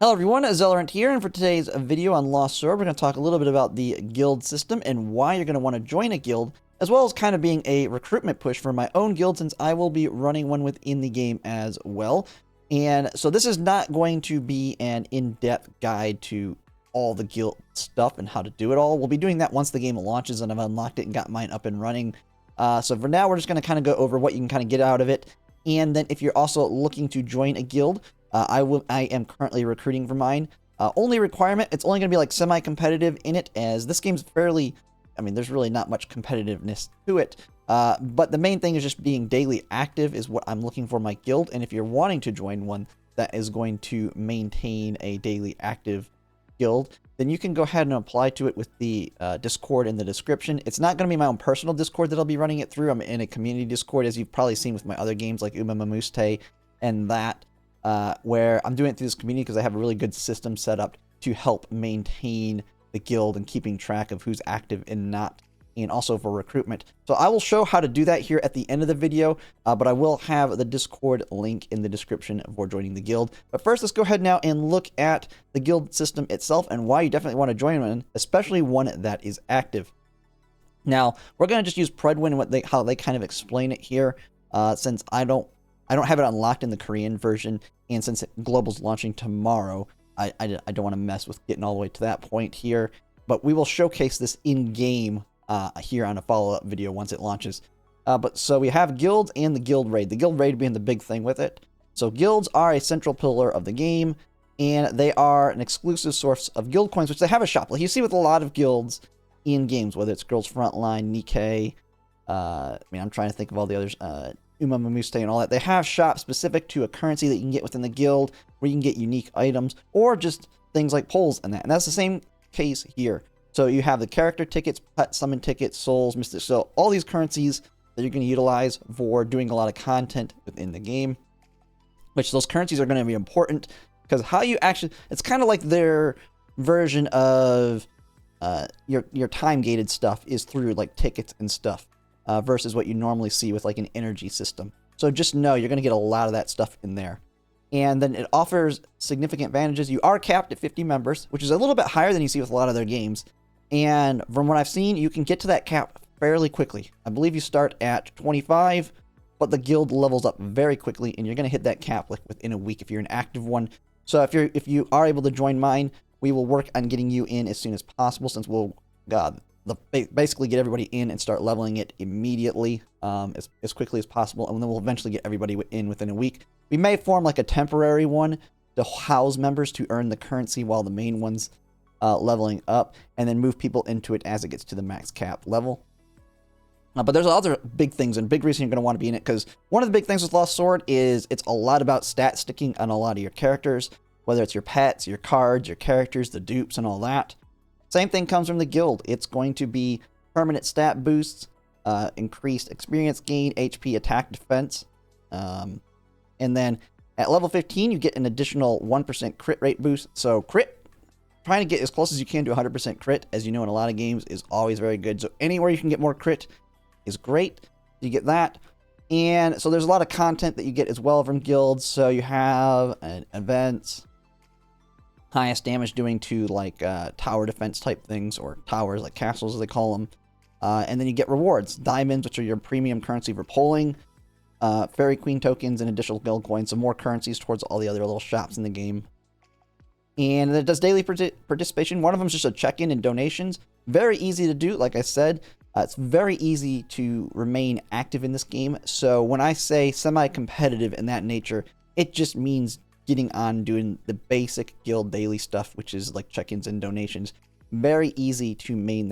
Hello everyone, Zellerant here, and for today's video on Lost Sword, we're going to talk a little bit about the guild system and why you're going to want to join a guild, as well as kind of being a recruitment push for my own guild, since I will be running one within the game as well. And so this is not going to be an in-depth guide to all the guild stuff and how to do it all. We'll be doing that once the game launches and I've unlocked it and got mine up and running. So for now, we're just going to kind of go over what you can kind of get out of it. And then if you're also looking to join a guild, I am currently recruiting for mine. Only requirement, it's only going to be like semi-competitive in it, as this game's fairly, I mean, there's really not much competitiveness to it. But the main thing is just being daily active is what I'm looking for my guild. And if you're wanting to join one that is going to maintain a daily active guild, then you can go ahead and apply to it with the Discord in the description. It's not going to be my own personal Discord that I'll be running it through. I'm in a community Discord, as you've probably seen with my other games like Umamamuste and that. Where I'm doing it through this community because I have a really good system set up to help maintain the guild and keeping track of who's active and not, and also for recruitment. So I will show how to do that here at the end of the video, but I will have the Discord link in the description for joining the guild. But first, let's go ahead now and look at the guild system itself and why you definitely want to join one, especially one that is active. Now, we're going to just use Predwin and how they kind of explain it here, since I don't have it unlocked in the Korean version, and since Global's launching tomorrow, I don't want to mess with getting all the way to that point here. But we will showcase this in-game here on a follow-up video once it launches. So we have guilds and the guild raid. The guild raid being the big thing with it. So guilds are a central pillar of the game, and they are an exclusive source of guild coins, which they have a shop. Like you see with a lot of guilds in games, whether it's Girls Frontline, Nikkei, I mean, I'm trying to think of all the others, Umamamuste and all that. They have shops specific to a currency that you can get within the guild, where you can get unique items, or just things like pulls and that. And that's the same case here. So you have the character tickets, pet summon tickets, souls, mystic, so all these currencies that you're going to utilize for doing a lot of content within the game, which those currencies are going to be important, because how you actually, it's kind of like their version of your time-gated stuff is through like tickets and stuff. Versus what you normally see with like an energy system. So just know you're going to get a lot of that stuff in there. And then it offers significant advantages. You are capped at 50 members, which is a little bit higher than you see with a lot of their games. And from what I've seen, you can get to that cap fairly quickly. I believe you start at 25, but the guild levels up very quickly, and you're going to hit that cap like within a week if you're an active one. So if you are able to join mine, we will work on getting you in as soon as possible, since we'll basically get everybody in and start leveling it immediately, as quickly as possible, and then we'll eventually get everybody in within a week. We may form like a temporary one to house members to earn the currency while the main one's leveling up, and then move people into it as it gets to the max cap level. But there's other big things and big reason you're going to want to be in it, because one of the big things with Lost Sword is it's a lot about stat sticking on a lot of your characters, whether it's your pets, your cards, your characters, the dupes, and all that. Same thing comes from the guild. It's going to be permanent stat boosts, increased experience gain, HP, attack, defense. And then at level 15, you get an additional 1% crit rate boost. So crit, trying to get as close as you can to 100% crit, as you know in a lot of games, is always very good. So anywhere you can get more crit is great. You get that. And so there's a lot of content that you get as well from guilds. So you have events, highest damage doing to like tower defense type things, or towers like castles as they call them, and then you get rewards, diamonds, which are your premium currency for polling, fairy queen tokens, and additional guild coins, so more currencies towards all the other little shops in the game. And it does daily participation. One of them is just a check-in and donations. Very easy to do. Like I said, it's very easy to remain active in this game. So when I say semi-competitive in that nature, it just means getting on doing the basic guild daily stuff, which is like check-ins and donations. Very easy to maintain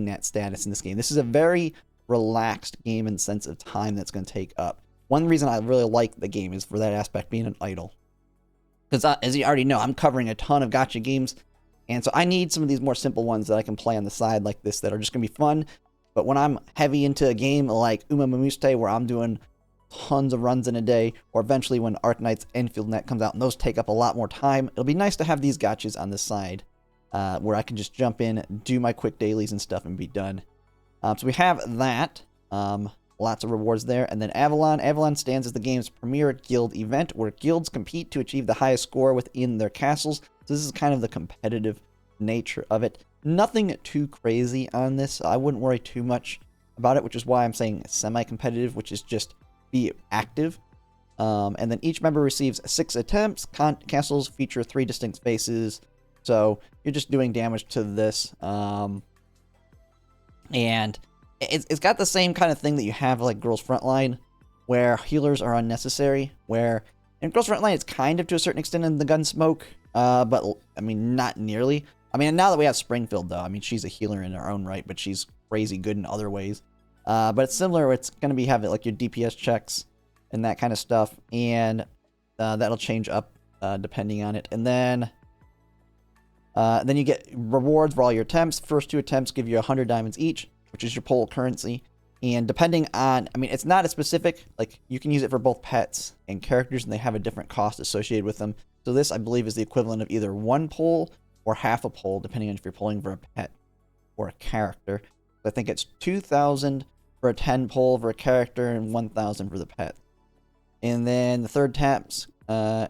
that status in this game. This is a very relaxed game in the sense of time that's going to take up. One reason I really like the game is for that aspect being an idle. Because as you already know, I'm covering a ton of gacha games, and so I need some of these more simple ones that I can play on the side like this that are just going to be fun. But when I'm heavy into a game like Umamamuste, where I'm doing tons of runs in a day, or eventually when Arknights Enfield Net comes out, and those take up a lot more time, it'll be nice to have these gachas on the side, where I can just jump in, do my quick dailies and stuff, and be done. So we have that. Lots of rewards there. And then Avalon. Avalon stands as the game's premier guild event where guilds compete to achieve the highest score within their castles. So this is kind of the competitive nature of it. Nothing too crazy on this. I wouldn't worry too much about it, which is why I'm saying semi-competitive, which is just be active. And then each member receives 6 attempts. Castles feature 3 distinct phases. So you're just doing damage to this. And it's got the same kind of thing that you have like Girls Frontline, where healers are unnecessary. Where in Girls Frontline, it's kind of to a certain extent in the Gunsmoke, but I mean, not nearly. I mean, now that we have Springfield, though, I mean, she's a healer in her own right, but she's crazy good in other ways. But it's similar. It's going to be having like your DPS checks and that kind of stuff, and that'll change up depending on it. And then you get rewards for all your attempts. First 2 attempts give you 100 diamonds each, which is your pole currency. And depending on, I mean, it's not a specific, like, you can use it for both pets and characters, and they have a different cost associated with them. So this, I believe, is the equivalent of either 1 pole or half a pole, depending on if you're pulling for a pet or a character. So I think it's 2,000 for a 10 pole for a character and 1,000 for the pet. And then the third attempt on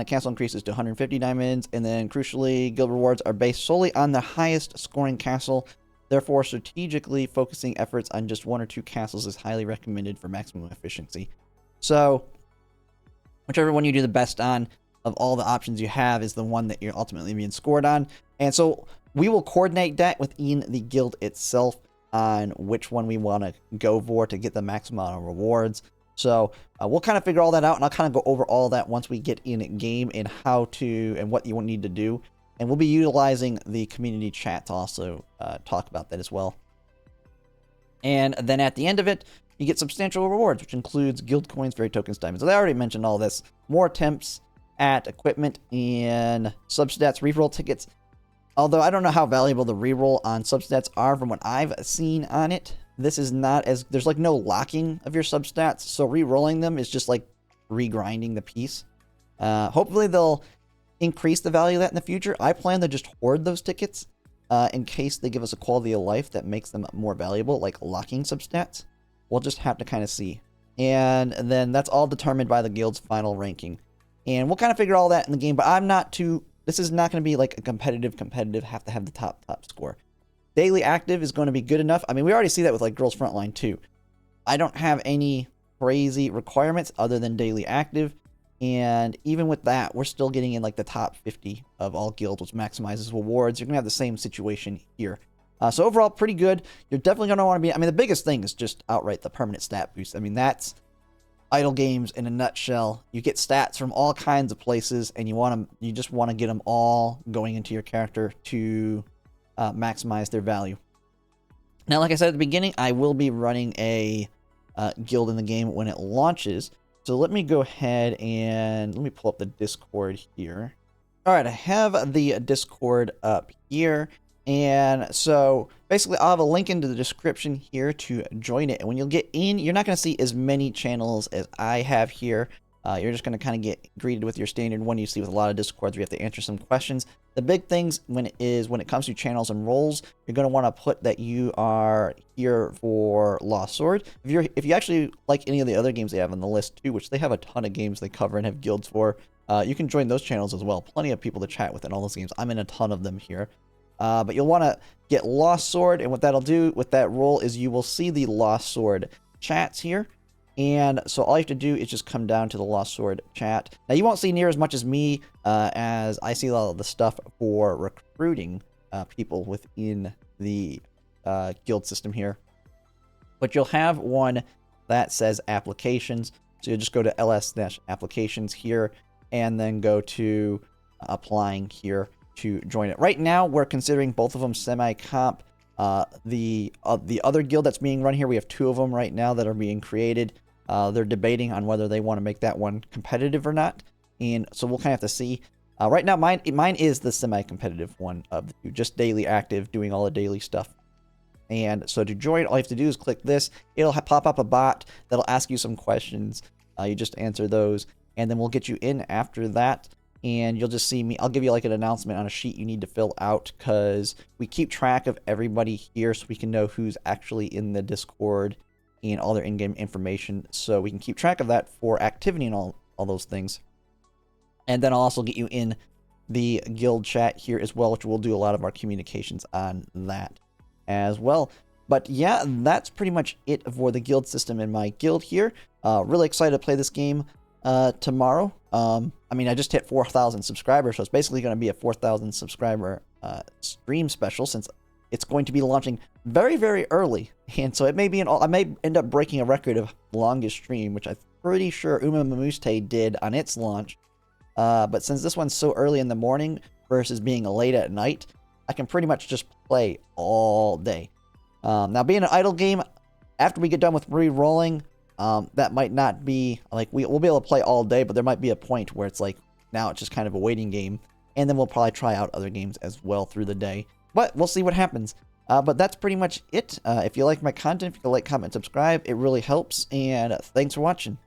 a castle increases to 150 diamonds. And then, crucially, guild rewards are based solely on the highest scoring castle. Therefore, strategically focusing efforts on just 1 or 2 castles is highly recommended for maximum efficiency. So, whichever one you do the best on of all the options you have is the one that you're ultimately being scored on. And so we will coordinate that within the guild itself on which one we want to go for to get the maximum amount of rewards. So we'll kind of figure all that out, and I'll kind of go over all that once we get in game and how to and what you will need to do. And we'll be utilizing the community chat to also talk about that as well. And then at the end of it, you get substantial rewards, which includes guild coins, fairy tokens, diamonds. So I already mentioned all this. More attempts at equipment and substats, reroll tickets. Although I don't know how valuable the reroll on substats are from what I've seen on it. This is not as, there's like no locking of your substats. So re-rolling them is just like regrinding the piece. Hopefully they'll increase the value of that in the future. I plan to just hoard those tickets in case they give us a quality of life that makes them more valuable, like locking substats. We'll just have to kind of see. And then that's all determined by the guild's final ranking. And we'll kind of figure all that in the game, but I'm not too, this is not going to be like a competitive, have to have the top score. Daily active is going to be good enough. I mean, we already see that with like Girls Frontline too. I don't have any crazy requirements other than daily active. And even with that, we're still getting in like the top 50 of all guilds, which maximizes rewards. You're going to have the same situation here. So overall, pretty good. You're definitely going to want to be, I mean, the biggest thing is just outright the permanent stat boost. I mean, that's idle games in a nutshell. You get stats from all kinds of places, and you just want to get them all going into your character to maximize their value. Now, like I said at the beginning, I will be running a guild in the game when it launches. So let me go ahead and let me pull up the Discord here. All right, I have the Discord up here. And so basically I'll have a link into the description here to join it. And when you'll get in, you're not going to see as many channels as I have here. You're just going to kind of get greeted with your standard one you see with a lot of Discords where you have to answer some questions. The big things when it comes to channels and roles, you're going to want to put that you are here for Lost Sword. If you actually like any of the other games they have on the list too, which they have a ton of games they cover and have guilds for, you can join those channels as well. Plenty of people to chat with in all those games. I'm in a ton of them here. But you'll want to get Lost Sword, and what that'll do with that role is you will see the Lost Sword chats here. And so all you have to do is just come down to the Lost Sword chat. Now, you won't see near as much as me, as I see a lot of the stuff for recruiting people within the guild system here. But you'll have one that says applications. So you'll just go to ls-applications here, and then go to applying here to join it. Right now, we're considering both of them semi-comp. The other guild that's being run here, we have 2 of them right now that are being created. They're debating on whether they want to make that one competitive or not. And so we'll kind of have to see. Right now, mine is the semi-competitive one of the 2, just daily active, doing all the daily stuff. And so to join, all you have to do is click this. It'll pop up a bot that'll ask you some questions. You just answer those, and then we'll get you in after that. And you'll just see me. I'll give you like an announcement on a sheet you need to fill out, because we keep track of everybody here so we can know who's actually in the Discord and all their in-game information, so we can keep track of that for activity and all those things. And then I'll also get you in the guild chat here as well, which we'll do a lot of our communications on that as well. But yeah, that's pretty much it for the guild system in my guild here. Really excited to play this game tomorrow. I mean, I just hit 4,000 subscribers, so it's basically going to be a 4,000 subscriber stream special, since it's going to be launching very, very early. And so it may be I may end up breaking a record of longest stream, which I'm pretty sure Uma Mamuste did on its launch. But since this one's so early in the morning versus being late at night, I can pretty much just play all day. Now, being an idle game, after we get done with re-rolling, that might not be, like, we'll be able to play all day, but there might be a point where it's like, now it's just kind of a waiting game, and then we'll probably try out other games as well through the day. But we'll see what happens. But that's pretty much it. If you like my content, if you can like, comment, subscribe, it really helps, and thanks for watching.